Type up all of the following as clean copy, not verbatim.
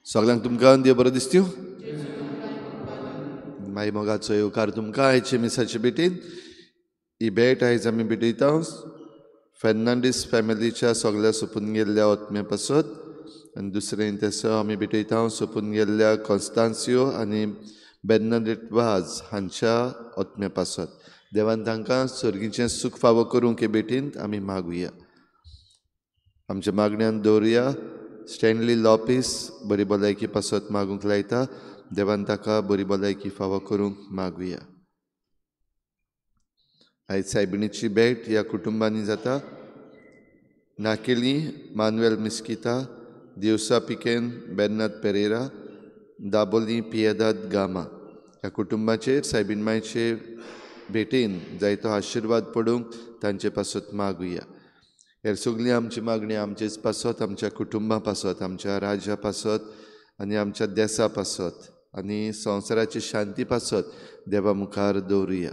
सगळ्यांक तुमकां देव बरो दिसत्यो मागीर मोगाचो येवकार तुमकां आयचे मिसाचे बेटीन ही भेट आयज आमी भेटयता फेर्नांडीस फॅमिलीच्या सगळ्या सोपून गेल्ल्या ओत्म्या पासत आनी दुसरें तेसो आमी भेटयता सोपून गेल्ल्या कॉन्स्टान्सियो आनी बेर्नाडेट वाज हांच्या ओत्म्या पासत देवान तांकां सर्गीचें सूख फावो करूंक हे भेटींत आमी मागुया आमच्या मागण्यांत दवरुया स्टॅनली लॉपीस बरी भलायकी पासत मागूंक लायता देवान ताका बरी भलायकी फावो करूंक मागुया आयज सायबिणीची भेट ह्या कुटुंबांनी जाता नाकेली मानुएल मिस्किता दिवसा पिकेन बेर्नाद पेरेरा दाबोली पियेदाद गामा ह्या कुटुंबाचेर सायबीण मायचे भेटेन जायतो आशिर्वाद पडूंक तांचे पासत मागुया हेर सगळी आमची मागणी आमचेच पासत आमच्या कुटुंबा पासत आमच्या राज्या पासत आनी आमच्या देशा पासत आनी संवसाराची शांती पासत देवा मुखार दवरुया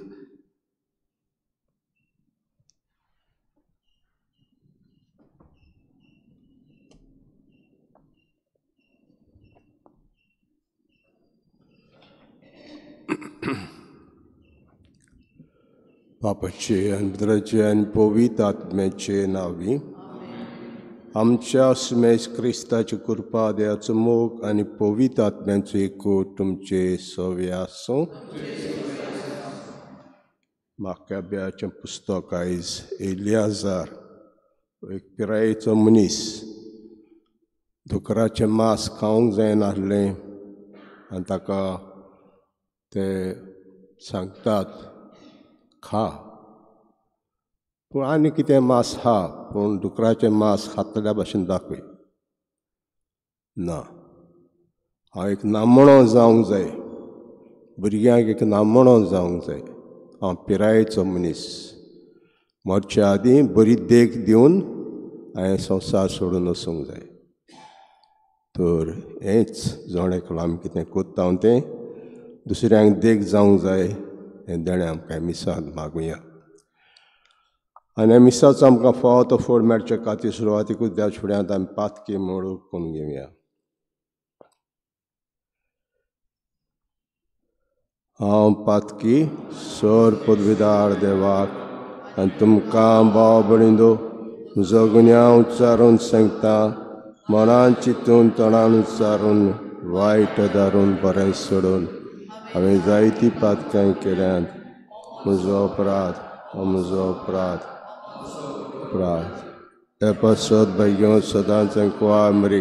बापाचे आनी पुत्राचे आनी पवित्र आत्म्याचे नांवी आमच्या सुमेश क्रिस्ताची कृपा देवाचो मोग आनी पवित्र आत्म्याचो एकूट तुमचे सव्य आसूं माक्याब्याचें पुस्तक आयज एलियाजार एक पिरायेचो मनीस दुकराचें मांस खावंक जायनासलें आनी ताका ते सांगतात खा पूण आनी कितें मांस खा पूण दुकराचें मांस खातल्या भाशेन दाखय ना हांव एक नामणो जावंक जाय भुरग्यांक एक नामणो जावंक जाय हांव पिरायेचो मनीस मरच्या आदीं बरी देख दिवन हांवें संवसार सोडून वचूंक जाय तर हेंच जोणें आमी कितें कोत्ता हांव तें दुसऱ्यांक देख जावंक जाय हें देणें आमकां मिसांत मागुया आनी ह्या मिसाचो आमकां फावो तो फळ मेळचे खातीर सुरवातीकूच देवाच्या फुड्यांत आमी पातकी म्हणून करून घेवया हांव पातकी सर पदवीदार देवाक आनी तुमकां भाव भयणींनो म्हजो गुन्यांव उच्चारून सांगता मनान चिंतून तोंडान उच्चारून वायट दारून बरें सोडून हांवें जायतीं पातकां केल्यांत म्हजो अपराध हे पासत भाग्यो सदांच कुवा मरी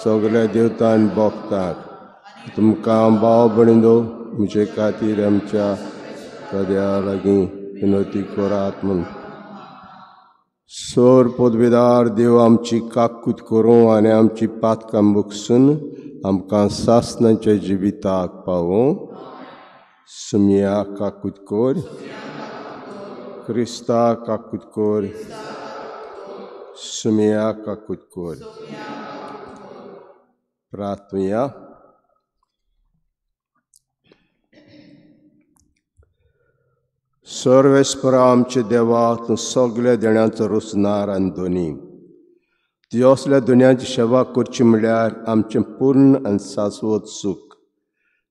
सगल्या देवतांनी भोगतात तुमकां भाव भयणींनो म्हजे खातीर आमच्या सद्या लागीं विनोती करात म्हूण सर पदवीदार देव आमची काकूत करूं आनी आमची पातकां मुगसून आमकां सासणाच्या जिविताक पावूं सुमिया काकूत कोर क्रिस्ता काकूत कोर सुमिया काकूत कोर प्रार्थना सर्वेस्परा आमचे देवा तूं सगल्या देण्याचो रुचनार आनी दोनी तुज्या असल्या दुनियाची सेवा करची म्हळ्यार आमचें पूर्ण आनी शाश्वत सूख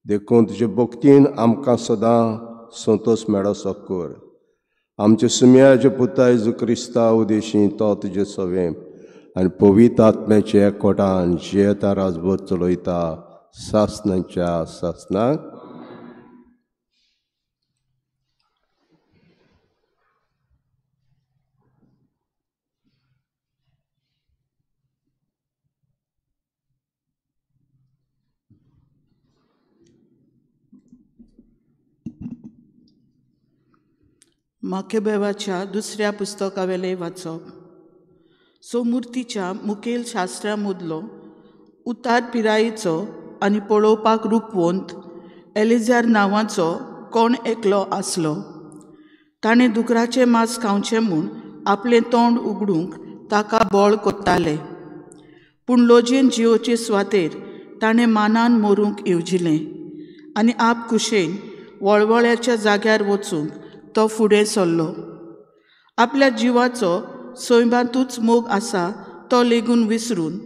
देखून तुजे भक्तीन आमकां सदां संतोश मेळोसो कर आमचे सुमयाचे पुता जेजू क्रिस्ता उदेशी तो तुजे सवें आनी पवित्र आत्म्याचे एकवटान जियेता राजभर चलयता सासणांच्या सासणाक माकेबेवाच्या दुसऱ्या पुस्तकावेले वाचप. सोमुर्तीच्या मुखेल शास्त्रा मदलो उतार पिरायेचो आनी पळोवपाक रूपवंत एलिजार नांवाचो कोण एकलो आसलो. ताणें दुकराचें मांस खावचें म्हूण आपलें तोंड उगडूंक ताका बोळ कोत्ताले. पूण लोजयेन जिवोचे सुवातेर ताणें मानान मरूंक येवजिलें आनी आप कुशेन वळवळ्याच्या जाग्यार वचूंक तो फुडें सरलो. आपल्या जिवाचो सोयबातूच मोग आसा तो लेगून विसरून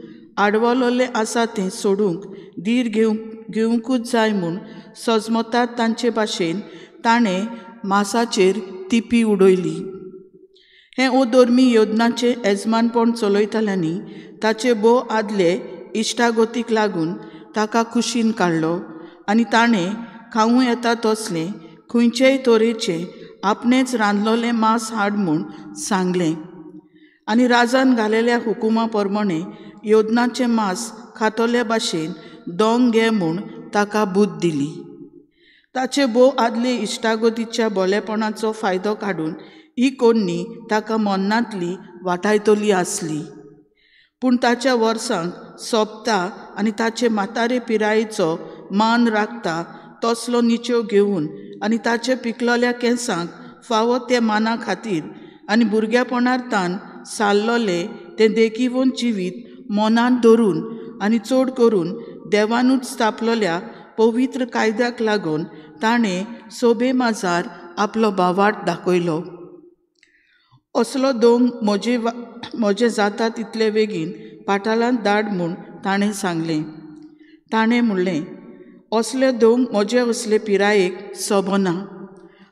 आडवलोलें आसा तें सोडूंक धीर घेवंकूच जाय म्हूण सजमतात तांचे भाशेन ताणें मांसाचेर तिपी उडयली. हें अधर्मी योजनाचें येजमानपण चलयताल्यांनी ताचे भोव आदले इश्टागतीक लागून ताका कुशीन काडलो आनी ताणें खावूं येता तसलें खंयचेय तरेचें आपणेच रांदलोलें मांस हाड म्हूण सांगलें आनी राजान घालेल्या हुकुमा प्रमाणें योजनाचें मांस खातोले भाशेन दोंग घे म्हूण ताका बूद दिली. ताचे भोव आदले इश्टागतीच्या बोलेपणाचो फायदो काडून ही कोन्नी ताका मन्नांतली वाटायतली आसली. पूण ताच्या वर्सांक सोंपता आनी ताचे म्हातारे पिरायेचो मान राखता तसलो निच्यो घेवन आनी ताचे पिकलोल्या केंसांक फावो ते माना खातीर आनी भुरगेपणार तान सारलोलें तें देखीवन जिवीत मोनांत धरून आनी चड करून देवानूच स्थापलोल्या पवित्र कायद्याक लागून ताणें सोबे माजार आपलो भावार्थ दाखयलो. असलो दोंग म्हजे जाता तितले बेगीन पाटालांत धाड म्हूण ताणें सांगलें. ताणें म्हणलें, असले दोंग म्हजे असले पिरायेक सोबना.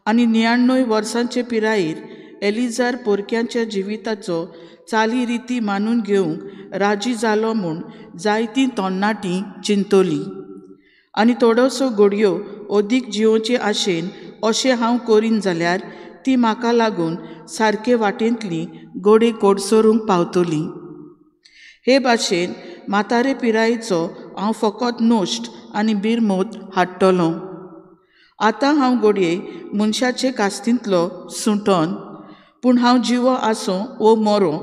आनी 99 वर्सांचे पिरायेर एलिजार पोरक्यांच्या जिविताचो चाली रिती मानून घेवंक राजी जालो म्हूण जायतीं तरणाटीं चिंतोलीं. आनी थोड्योसो घडयो अदीक जिवोचे आशेन अशें हांव करीन जाल्यार ती म्हाका लागून सारके वाटेंतली घोडे कोडसरूंक पावतली. हे भाशेन म्हातारे पिरायेचो हांव फकत नोश्ट आनी बिरमोत हाडटलों. आतां हांव घडये मनशाचे कास्तींतलो सुटोन, पूण हांव जिवो आसूं वो मरों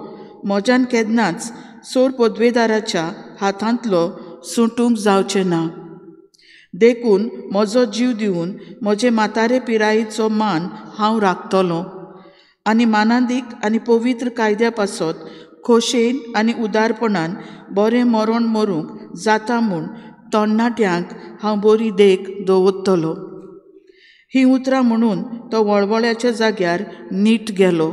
म्हज्यान केन्नाच सोर पदवेदाराच्या हातांतलो सुटूंक जावचें ना. देखून म्हजो जीव दिवन म्हजे म्हातारे पिरायेचो मान हांव राखतलों आनी मानादीक आनी पवित्र कायद्या पासत खोशेन आनी उदारपणान बरें मरण मरूंक जाता म्हूण तरणाट्यांक हांव बरी देख दवरतलों. ही उतरां म्हणून तो वळवळ्याच्या जाग्यार नीट गेलो.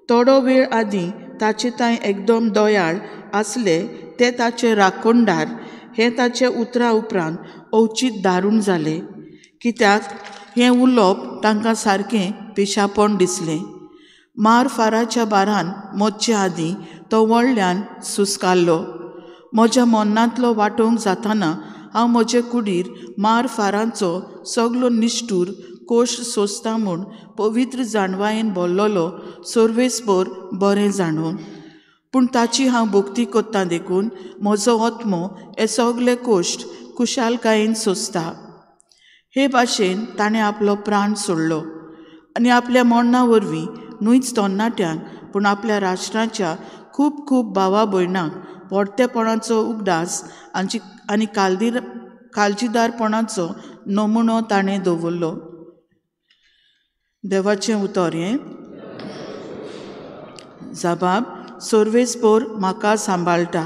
थोडो वेळ आदीं ताचे तांय एकदम दोयाळ आसले ते ताचे राखणदार हें ताचे उतरां उपरांत अवचीत दारूण जालें, कित्याक हें उलोवप तांकां सारकें पिशापण दिसलें. मार फाराच्या बारान मच्चे आदीं तो व्हडल्यान सुस्कारलो. म्हज्या मन्नांतलो वांटोवंक जाताना हांव म्हजे कुडीर मार फारांचो सगलो निश्ठूर कोश सोंसता म्हूण पवित्र जाणवायेन भरलोलो सर्वेस्पर बरें जाणून. पूण ताची हांव भोक्ती कोत्तां देखून म्हजो आत्मो हे सगळे कोश्ट कुशालकायेन सोंसता. हे भाशेन ताणें आपलो प्राण सोडलो आनी आपल्या मरणा वरवीं न्हूच तरणाट्यांक पूण आपल्या राष्ट्राच्या खूब खूब भावा भयणांक व्हडतेपणाचो उगडास आनी काळजीदारपणाचो नमुनो ताणें दवरलो. देवाचें उतर हें जबाब सर्वेस्पर म्हाका सांबाळटा.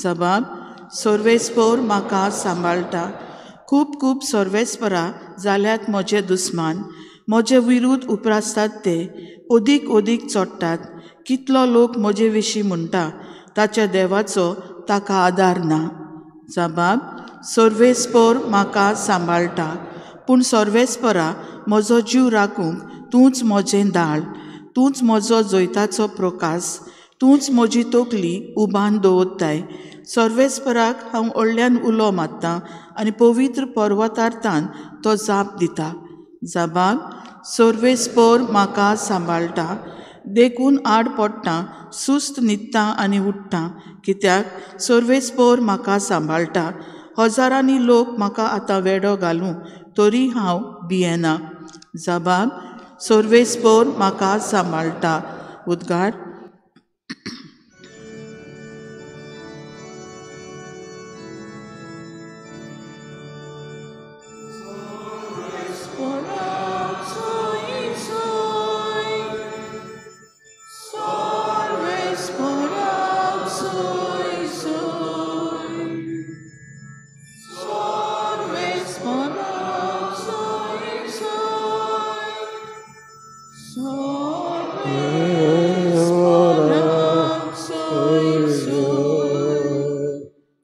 जबाब सर्वेस्पर म्हाका सांबाळटा. खूब खूब सर्वेस्परां जाल्यात म्हजे दुस्मान. म्हजे विरूध उप्रासतात ते अदीक अदीक चोडटात. कितलो लोक म्हजे विशीं म्हणटा ताच्या देवाचो ताका आदार ना. जबाब सर्वेस्पर म्हाका सांबाळटा. पूण सर्वेस्परा म्हजो जीव राखूंक तूंच म्हजें दाळ. तूंच म्हजो जैताचो प्रकाश. तूंच म्हजी तोकली उबान दवरताय. सर्वेस्पराक हांव व्हडल्यान उलो मारतां आनी पवित्र पर्वतार्थान तो जाप दिता. जबाब सर्वेस्पर म्हाका सांबाळटा. देखून आड पडटां, सुस्त न्हिदतां आनी उठ्ठां, कित्याक सर्वेस्पर म्हाका सांबाळटा. हजारांनी लोक म्हाका आतां वेडो घालूं तरी हांव भियेना. जबाब सोर्वेस्पोर म्हाका सांबाळटा. उद्गार.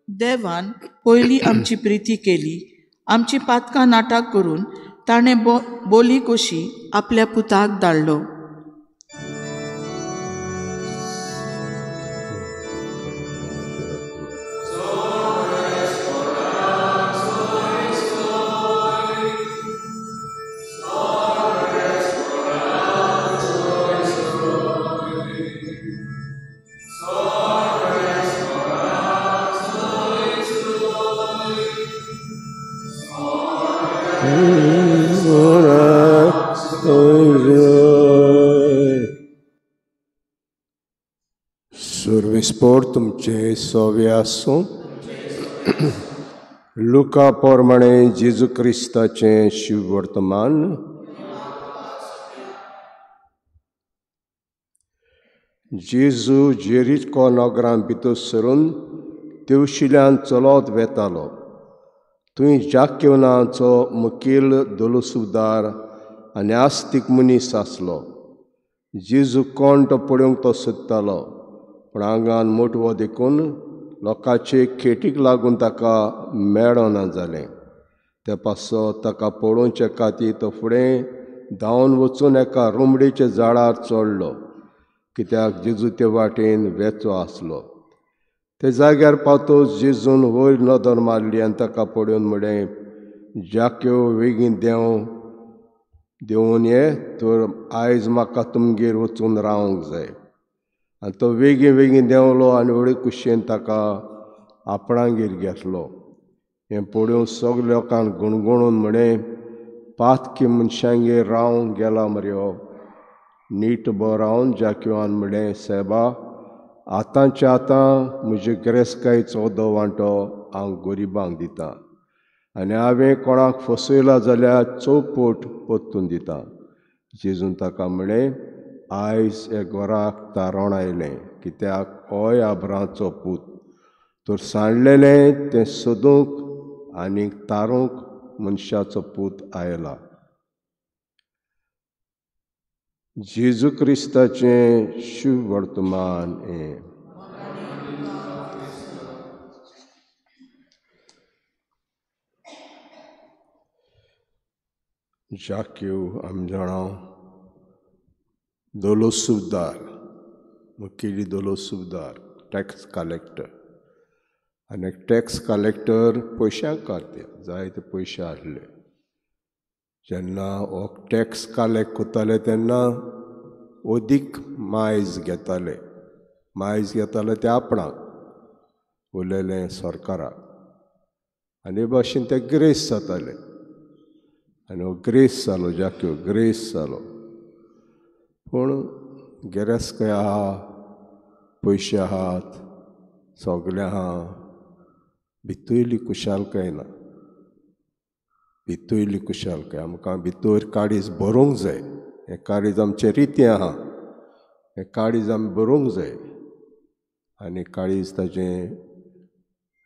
देवान पयली आमची प्रिती केली. आमची पातकां नाटक करून ताणें बोली कशी आपल्या पुताक धाडलो. Survispor तुमचे 6वें आसूं. लुका पोरमाणे जेजू क्रिस्ताचें शिव वर्तमान. जेजू जेरिको नगरांत भितर सरून तेवशिल्यान चलत वेतालो. थंय जाक्केव नांवाचो मुखेल दोलसुबदार आनी आस्तीक मनीस आसलो. जेजू कोण तो पळोवंक तो सोदतालो, पूण आंगान मोटवो देखून लोकांचे खेटीक लागून ताका मेळना जालें. ते पासो ताका पळोवचे खातीर तो फुडें धांवन वचून एका रुमडेच्या झाडार चडलो, कित्याक जेजू ते वाटेन वेचो आसलो. ते जाग्यार पावतच जेजून वयर नदर मारली आनी ताका पळोवन म्हळें, जाक्यो बेगीन देंवून ये, तर आयज म्हाका तुमगेर वचून रावंक जाय. आनी तो बेगीन देंवलो आनी व्हडे कुशेन ताका आपणागेर घेतलो. हें पळोवन सगल्या लोकांक गुणगुणून म्हळें, पातकी मनशांगेर रावंक गेला मरे हो. नीट बो रावन जाक्योवान म्हळें, सायबा, आतांच्या आतां म्हजे गिरेस्तकायेचो अर्दो वांटो हांव गरिबांक दितां, आनी हांवें कोणाक फसयला जाल्यार चौपट परतून दितां. जेजून ताका म्हळें, आयज हे घराक तारण आयलें, कित्याक होय अब्राहामाचो पूत. तर सांडलेलें तें सोदूंक आनी तारूंक मनशाचो पूत आयला. जेजू क्रिस्ताचें शुभ वर्तमान हें. जाक्यो आमी जाणां दोलसुबदार, मुखेली दोलसुबदार, टॅक्स कलेक्टर. आनी टॅक्स कलेक्टर पयशांक काडते, जायते पयशे आसले. जेन्ना हो टॅक्स कलेक्ट करताले तेन्ना अदीक मायज घेताले. मायज घेताले ते आपणाक, उरलेलें सरकाराक. आनी भाशेन ते ग्रेस जाताले. आनी हो ग्रेस जालो, जाक्यो ग्रेस जालो. पूण गिरेस्तकाय आहा, पयशे आहात, सगलें आहा, भितूयली कुशालकाय ना. भितूयली कुशालकाय आमकां भितर काळीज भरूंक जाय. हें काळीज आमचें रितीं आहा, हें काळीज आमी भरूंक जाय. आनी काळीज ताचें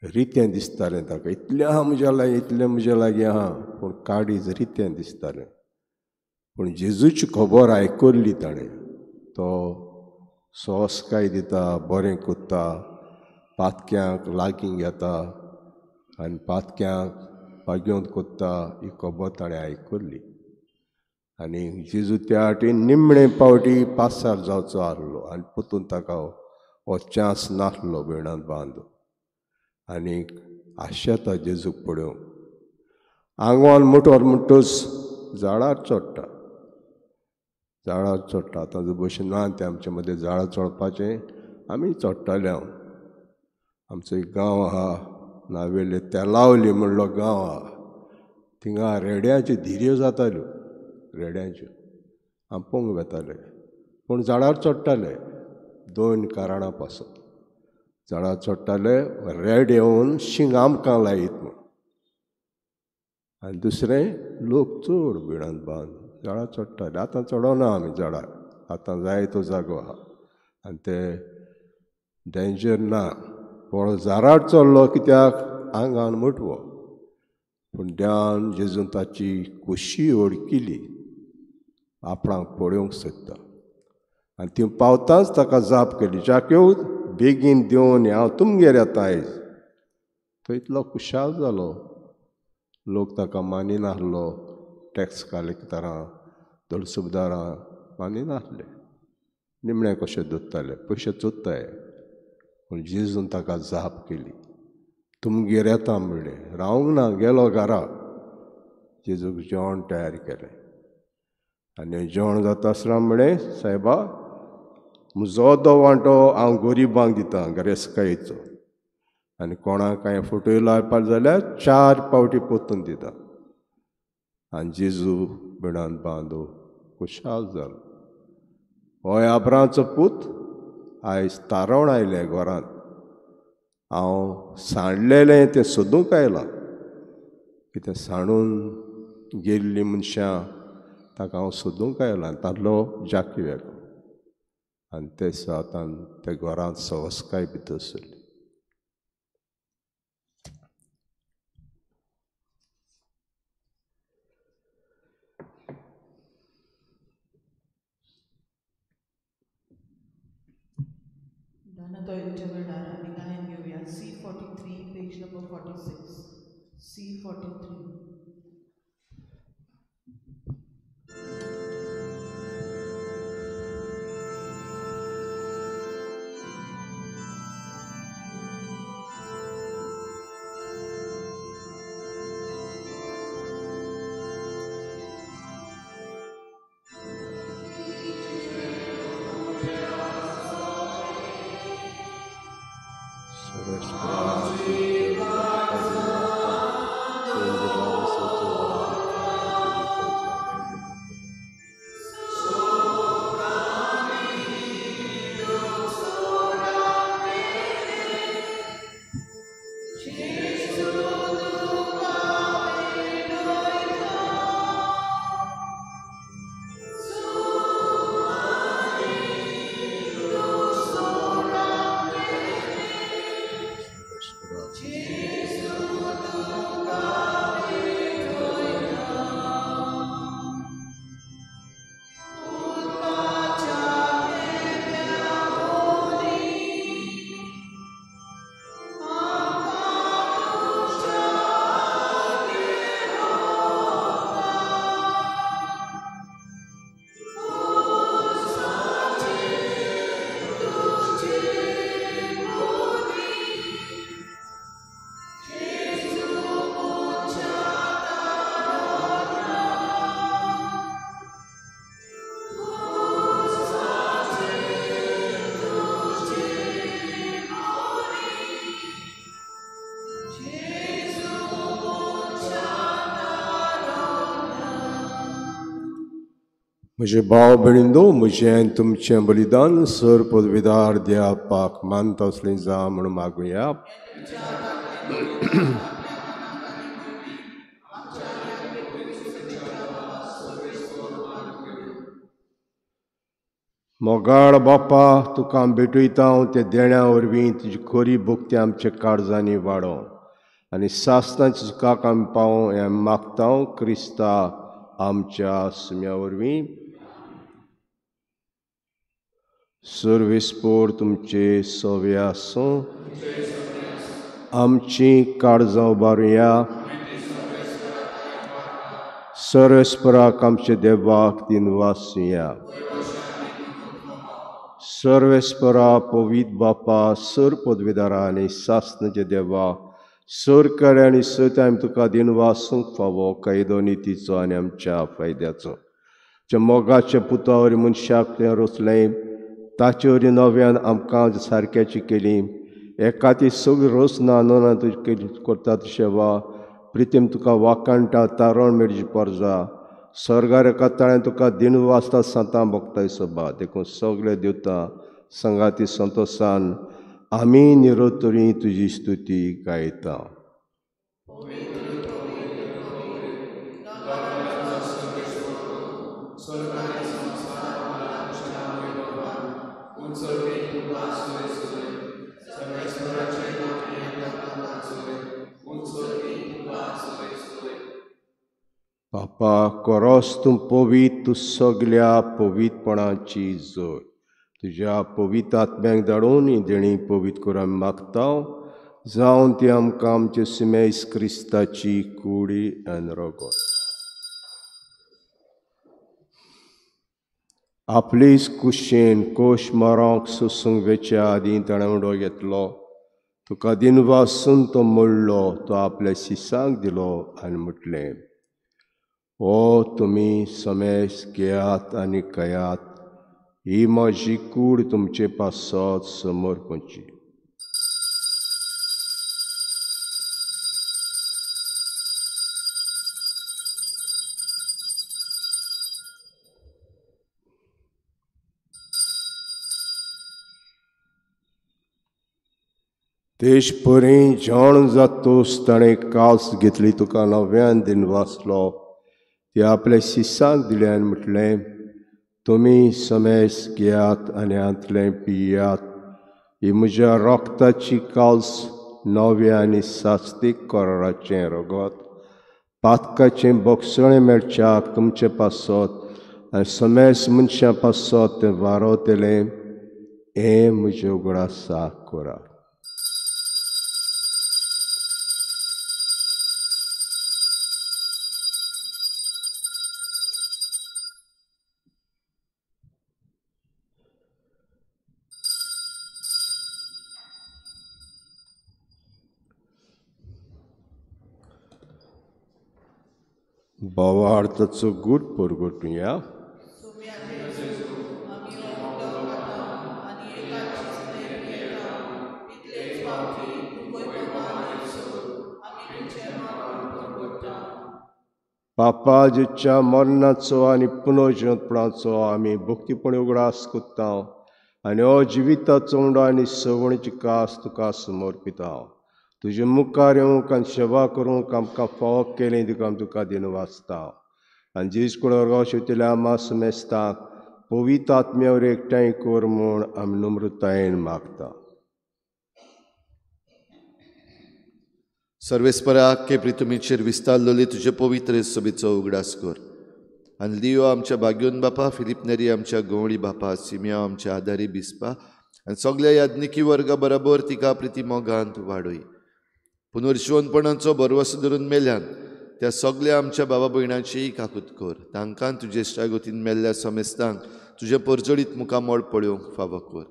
रितें दिसतालें ताका. इतलें आहा म्हज्या लागीं, इतलें म्हज्या लागीं आहा, पूण काळीज रितें दिसतालें. पूण जेजूची खबर आयकल्ली ताणें. तो सोंसकाय दिता, बरें कोत्ता, पातक्यांक लागीं घेता आनी पातक्यांक पाग्योन कोत्ता, ही खबर ताणें आयकल्ली. आनी जेजू त्या वाटेन निमणे पावटी पासार जावचो आसलो, आनी परतून ताका हो चान्स नासलो भयणान बांदून. आनीक आशेता जेजूक पळोवंक. आंगवान मुठोर म्हणटच झाडार चडटा. झाडार चडटा. आतां जो भशेन ना तें आमचे मदें झाडां चडपाचें, आमी चडटाले. हांव आमचो एक गांव आहा, नावेले तेलावली म्हणलो गांव आहा. थिंगा रेड्याच्यो धिऱ्यो जाताल्यो, रेड्याच्यो. आंपोवंक वेताले पूण झाडार चडटाले 2 कारणां पासून. झाडार चडटाले रेड येवन शिंग आमकां लायत म्हूण, आनी दुसरें लोक चड भिडांत बावन झाडार चडटाले. आतां चडोना आमी झाडार, आतां जाय तो जागो आहा आनी ते डेंजर ना. पूण झाडार चडलो कित्याक आंगान मुटवो, पूण देवान जेजून ताची कुशी ओळखिली, आपणाक पळोवंक सोदता आनी ती पावताच ताका जाप केली, जाक्यो बेगीन देवन हांव तुमगेर येता आयज. तो इतलो खुशाल जालो, लोक ताका मानिनासलो. टॅक्स कलेक्टरां, दळसुबदारां मानिनासले, निमणे कशे दोत्ताले, पयशे चोत्ताय. पूण जेजून ताका जाप केली, तुमगेर येता म्हणलें. रावंक ना, गेलो घरा. जेजूक जेवण तयार केलें आनी जेवण जाता आसतना म्हळें, सायबा म्हजो अर्दो वांटो हांव गरिबांक दितां गिरेस्तकायेचो, आनी कोणाक कांय फोटोय लावपाक जाल्यार 4 पावटी पोत्तून दिता. आनी जेजू भिडांत बांदू खुशाल जालो. हो अब्राहामाचो पूत आयज तारण आयलें घरांत. हांव सांडलेलें तें सोदूंक आयलां, कितें सांडून गेल्लीं मनशां ताका हांव सोदूंक आयलां. तांतलो जाकी वेगळो. आनी ते सुवातान ते घरांत सवस्काय भितर सरली. दानातोयच्या वेळार आमी गायन घेवया C43, पेज नंबर 46. C43. म्हजे भाव भयणींनो, म्हजें तुमचें बलिदान सर पदवीदार दिवपाक मानता असलें जा म्हूण मागुया. मोगाळ बापा, तुका भेटयता हांव ते देण्या वरवीं तुजी खरी भक्ती आमच्या काळजांनी वाडो आनी सासणाच्या सुखाक आमी पावूं हें मागता क्रिस्ता आमच्या सुम्या वरवीं. सर्वेस्पोर तुमचे सोवे आसूं, आमची काळजां उबारुया. सर्वेस्पराक आमचे देवाक दिनवासुया. सर्वेस्परा पवित बापा, सर पदवीदारा आनी सासणाचे देवा, सर करे आनी सत आमी तुका दिनवासूंक फावो कायदो नितीचो आनी आमच्या फायद्याचो. जे मोगाच्या पुता वरी मनशाक तें रोसलें, ताचे वरी नव्यान आमकां सारक्याची केली. एका ती सगळी रोसना नोना तुजी करता तशें वा प्रितीम तुका वाकाणटा तारण मेळची परजा. स्वर्गार काताळ्यान तुका दिन वाचता सांता भोगताय सोबा देखून सगळे दिवता संगाती संतोषान आमी निरोतरी तुजी स्तुती गायता. बापा कोरोस तूं पवित तूं सगळ्या पवितपणाची जोड तुज्या पवित्र आत्म्याक धाडून ही देणी पवित करून आमी मागता जावन ती आमकां आमचे सुमेस क्रिस्ताची कुडी आनी रगत आपलीच कुशीन कोश मारोंक सोसूंक वेच्या आदीं ताणें उडो घेतलो. तुका दिन वासून तो मोडलो तो आपल्या शिसांक दिलो आनी म्हटलें ओ तुमी समेस घेयात आनी खयात ही म्हजी कूड तुमचे पासत समोर पोंची. देश परी जेवण जातोस ताणें कास घेतली तुका नव्यान दिन वाचलो ती आपल्या शिसांक दिलें आनी म्हटलें तुमी समेस घेयात आनी हातलें पियात ही म्हज्या रोगताची काल्स नवें आनी सास्तीक कराराचें रगत पातकाचें बोगसळें मेळच्याक तुमचे पासत आनी समेस मनशां पासत तें वारोतेलें हें म्हजें उगडासा करार. भावार्थाचो गूट परगटुया. पापाच्या मरणाचो आनी पुनर्जन्मपणाचो आमी भक्तीपणी उगडास कोत्ता आनी हो जिविताचो उंडो आनी सवणीची कास तुका समर्पिता. तुजे मुखार येवंक आनी सेवा करूंक आमकां फावो केलें देखून तुका दिन वाचता आनी जीस कुडो शिवतल्या आमा समेस्ताक पवित्र आत्म्यावर एकठांय कर म्हूण आमी नम्रतायेन मागता. सर्वेस्परा आख्खे प्रितुमीचेर विस्तारलोली तुजे पवित्र सोबीचो उगडास कर आनी लियो आमच्या बाग्योन बापा फिलिप नेरी आमच्या गवळी बापा सिमिया आमच्या आदारी बिस्पा आनी सगळ्या याज्ञिकी वर्गा बरोबर तिका प्रिती मोगांत वाडय. पुनर्जीवनपणाचो बरवसो धरून मेल्यान त्या सगळ्या आमच्या बाबा भयणांची काकूत कर. तांकां तुजे इश्टागोतीन मेल्ल्या समेस्तांक तुजे परजडीत मुखामोळ पळोवंक फावो कर.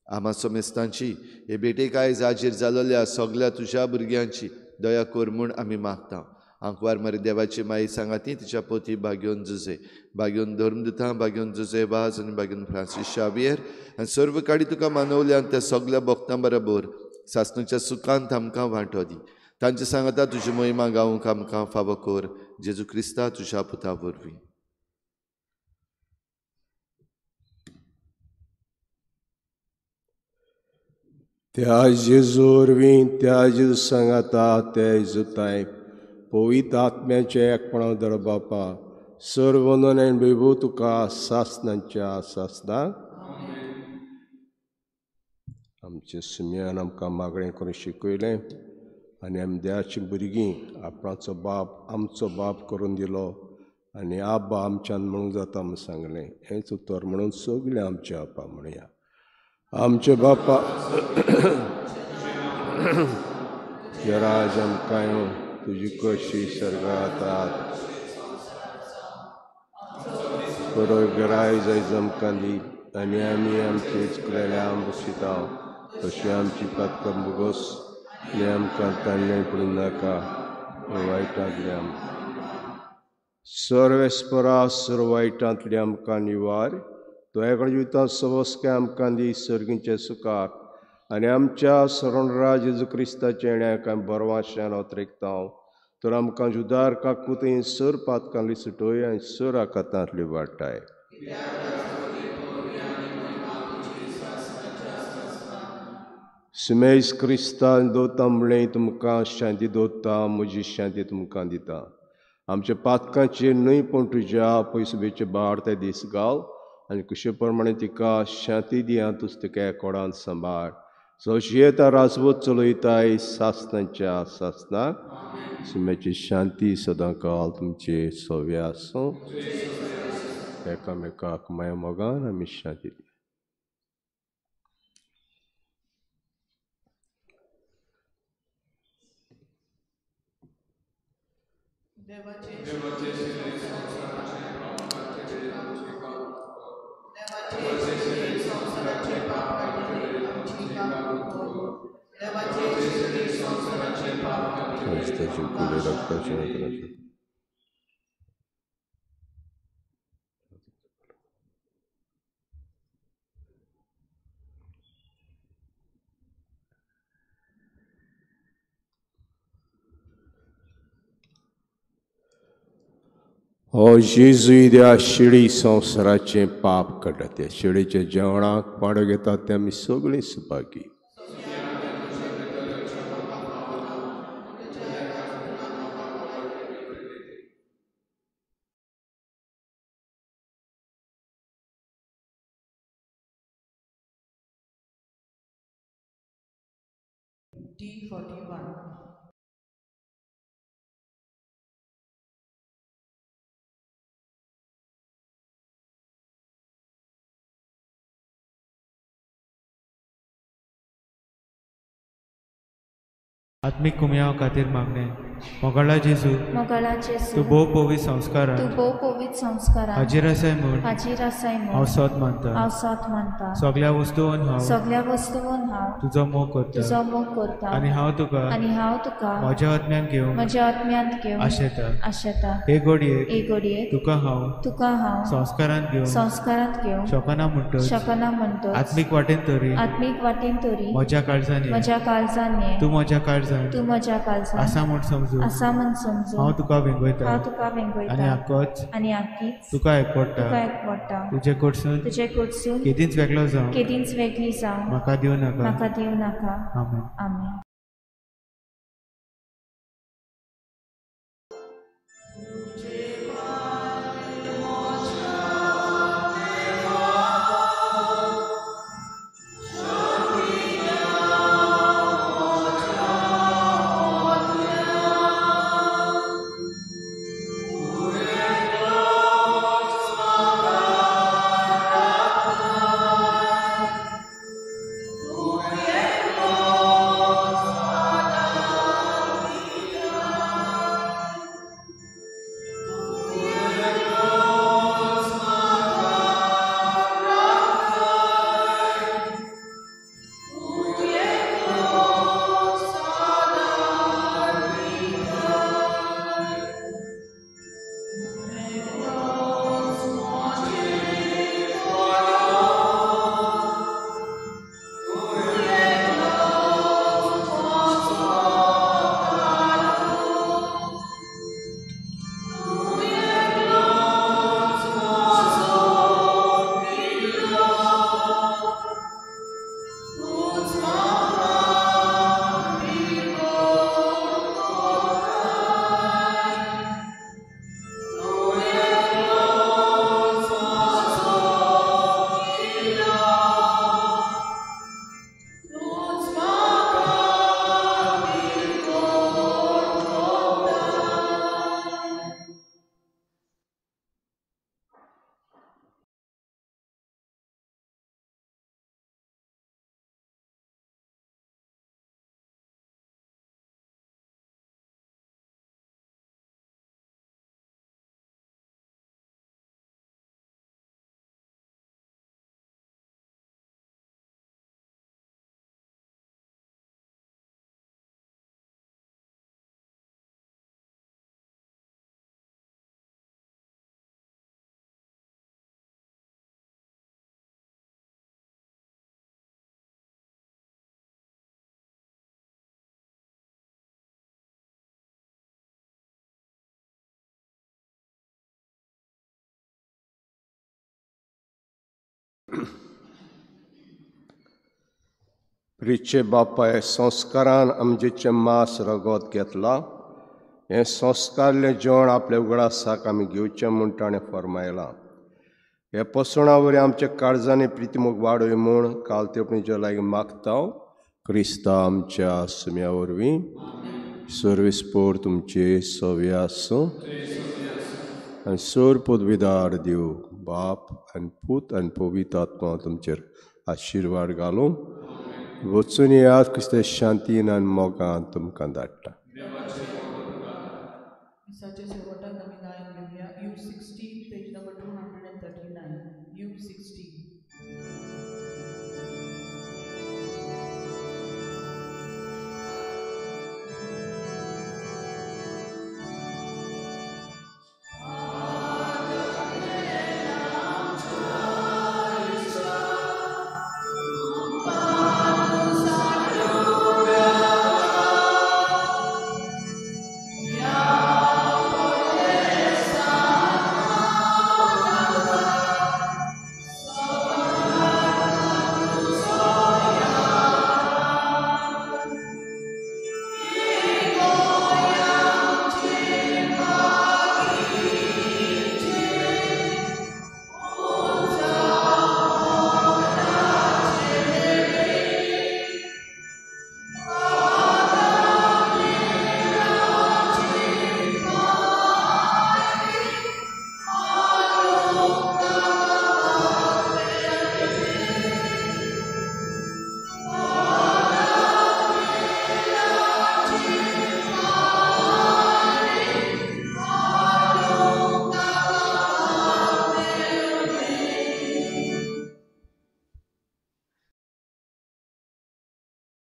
आमा समेस्तांची हे भेटेक आयज हाजीर जालोल्या सगळ्या तुज्या भुरग्यांची दया कर म्हूण आमी मागता. आंकवार मारी देवाची माई सांगाती तिच्या पोती बाग्योन जुजे बाग्योन धर्मदुतां बाग्योन जुजे वाज आनी बाग्योन फ्रांसीस शावियर आनी सर्व काडी तुका मानवल्यान त्या सगळ्या भक्तां बरोबर सासणूच्या सुखांत आमकां वांटो दी. तांचे सांगता तुजी महिमा गावंक आमकां फावो कर. जेजू क्रिस्ता तुज्या पुता वरवीं. त्या जेजू वरवीं त्या जेजू सांगाता ते जुताय पवित्र आत्म्याचे एकपणां धर बापा सर्व नोंद विभू तुका सासणांच्या सासणांक आमचे सुम्यान आमकां मागणें करून शिकयलें आनी आमी देवाची भुरगीं आपणाचो बाप आमचो बाप करून दिलो आनी आब्बा आमच्यान म्हणूंक जाता म्हूण सांगलें. हेंच उतर म्हणून सगळें आमचे आप्पा म्हणया. आमचे बापा राज आमकां तुजी कशी सर्गांत बरो गराय जायज आमकां दी आनी आमी आमचेच केलेल्या बक्षिता तशी आमची पातकां मुगोस आनी आमकां ताणलें पडूं नाका वायटांतले आमकां सर्वेस्परा सर्व वायटांतले आमकां निवार. तुवेकडे जिवितांत सवस्के आमकां दी सर्गींचे सुखाक आनी आमच्या सरणराज जेजू क्रिस्ताच्या येण्याक आमी बरवाशान ओतरेकता तर आमकां जुदार काकूतेन सर पातकांतली सुटोय आनी सर आकातांतली वाटाय. सुमेज क्रिस्तान दोता म्हणलें तुमकां शांती दोता, म्हजी शांती तुमकां दिता. आमच्या पातकांचेर न्हय पूण तुज्या पयसुबेचे बाळ ते दीस घाल आनी कुशे प्रमाणे तिका शांती दिया तुज तिका कोडान सांबाळ. जशी येता राजवत चलयताय सासनांच्या सासनाक सुमेची शांती सदां काल तुमचे सव्य आसूं. एकामेकाक माया मोगान आमी शांती दिया. हो जेजू ह्या शिडी संवसाराचें पाप काडटा. त्या शिडीच्या जेवणाक वांटो घेतात ते आमी सगळीं सुपागी. D41. आत्मिक कुमयाव खातीर मागणे. मोगाळा जेजू, तूं भोव पवित्र संस्कारांत हाजीर आसाय म्हूण हांव सोत मानता. सगळ्या वस्तूंत हांव तुजो मोग करता आनी हांव तुका म्हज्या आत्म्यांत घेवंक आशेता. हे घडयेक तुका हांव संस्कारांत घेवन शकना म्हणटच आत्मीक वाटेन तरी म्हज्या काळजांनी तूं म्हज्या काळजांत आसा म्हूण समजून हांव तुका वेंगयता आनी आख्खीच तुका एकवडटा. तुजे कडसून केदींच वेगळो जावं म्हाका दिवं नाका. आमेन. प्रिचे बापा हे संस्कारान आमचें मास रगत घेतला. हें संस्कारलें जेवण आपल्या उगडासाक आमी घेवचें म्हूण ताणें फरमायलां. हे पसणा वरी आमच्या काळजांनी प्रितीमोग वाडोय म्हूण काल तेपणीच्या लागीं मागता. क्रिस्ता आमच्या सुम्या वरवीं सर्विस्पोर तुमचे सव्य आसूं आनी सोर पदवीदार दिव बाप आनी पूत आनी पवित्र आत्मा तुमचेर आशिर्वाद घालूं. वचून येयात क्रिस्ता शांतीन आनी मोगान तुमकां धाडटा. दिसाचे शेवटा